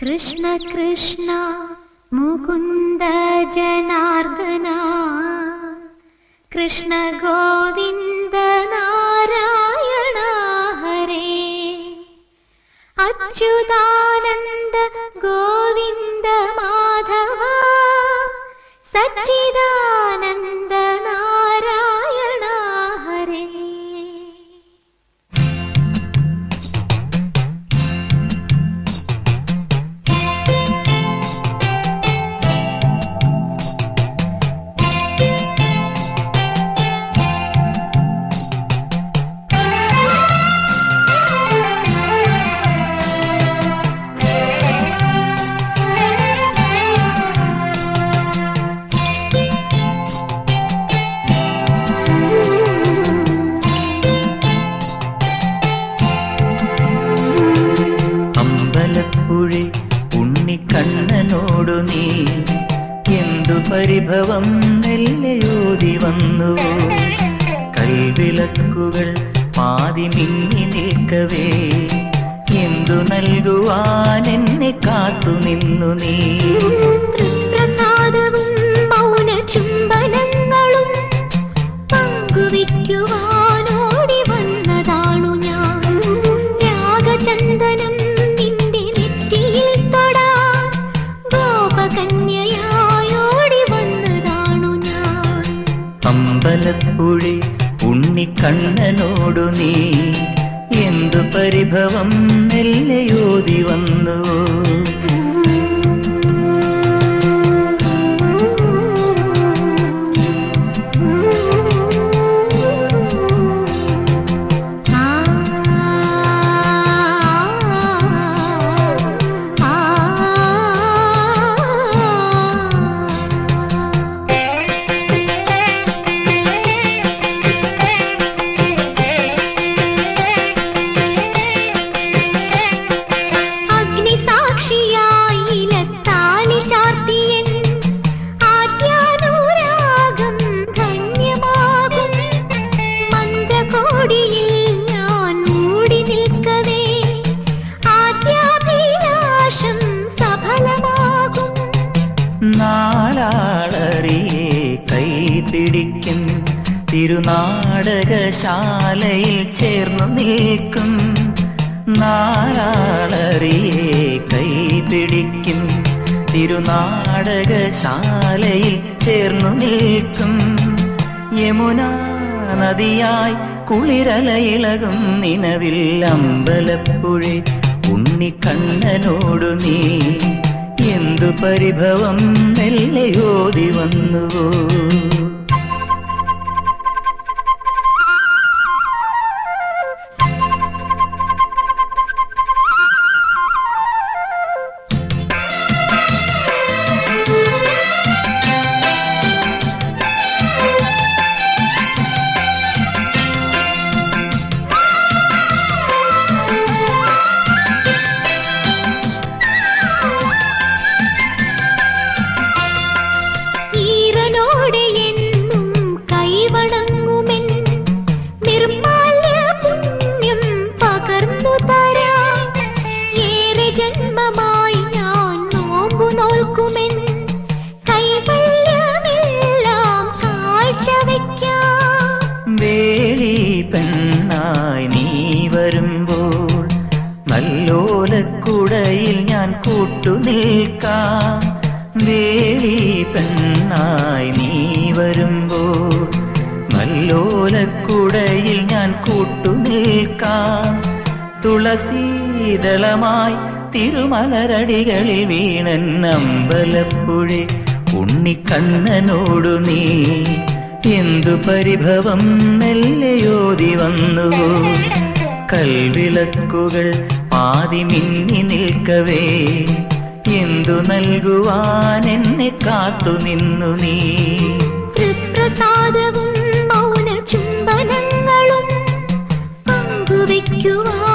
കൃഷ്ണ കൃഷ്ണ മുകുന്ദ ജനാർദ്ദന കൃഷ്ണ ഗോവിന്ദ നാരായണ ഹരേ അച്യുതാനന്ദ ഗോവിന്ദ മാധവ സച്ചിദാനന്ദ നാരായണ ഹരേ. ഉണ്ണിക്കണ്ണനോടു നീ എന്തു പരിഭവം മെല്ലയോതി വന്നു. കൽവിളക്കുകൾ പാതി മിന്നി നിൽക്കവേ എന്തു നൽകുവാൻ എന്നെ കാത്തു നിന്നു നീ. പ്രസാദവും മൗന ചുംബനങ്ങളും പങ്കുവയ്ക്കുവാനോടി വന്നതാണു ഞാൻ. രാഗചന്ദനം അമ്പലപ്പുഴി ഉണ്ണിക്കണ്ണനോടു നീ എന്തു പരിഭവം മെല്ലയോതി വന്നു. നാലാളറിയെ കൈപിടിക്കും തിരുനാടകശാലയിൽ ചേർന്നു നിൽക്കും. നാലാളറിയെ കൈപിടിക്കും തിരുനാടകശാലയിൽ ചേർന്നു നിൽക്കും. യമുനാ നദിയായി കുളിരലയിളകും നിലവിൽ അമ്പലപ്പുഴി ഉണ്ണിക്കണ്ണനോടു നീ എന്തു പരിഭവം മെല്ലയോതി വന്നുവോ. ജന്മമായി ഞാൻ നോമ്പു നോൽക്കുമെൻ കൈവല്യമെല്ലാം കാഴ്ചവെക്കാം. വേലി പെണ്ണായി നീ വരുമ്പോൾ നല്ലോലക്കുടയിൽ ഞാൻ കൂട്ടുനിൽക്കാം. വേലി പെണ്ണായി നീ വരുമ്പോൾ നല്ലോലക്കുടയിൽ ഞാൻ കൂട്ടുനിൽക്കാം. തുളസീതളമായി തിരുമലരടികളിൽ വീണൻ അമ്പലപ്പുഴി ഉണ്ണിക്കണ്ണനോടു നീ എന്തു പരിഭവം മെല്ലയോതി വന്നുവോ. കൽവിളക്കുകൾ പാതി മിന്നി നിൽക്കവേ എന്തു നൽകുവാൻ എന്നെ കാത്തു നിന്നു നീ. പ്രസാദവും മൗന ചുംബനങ്ങളും പങ്കുവയ്ക്കുവാൻ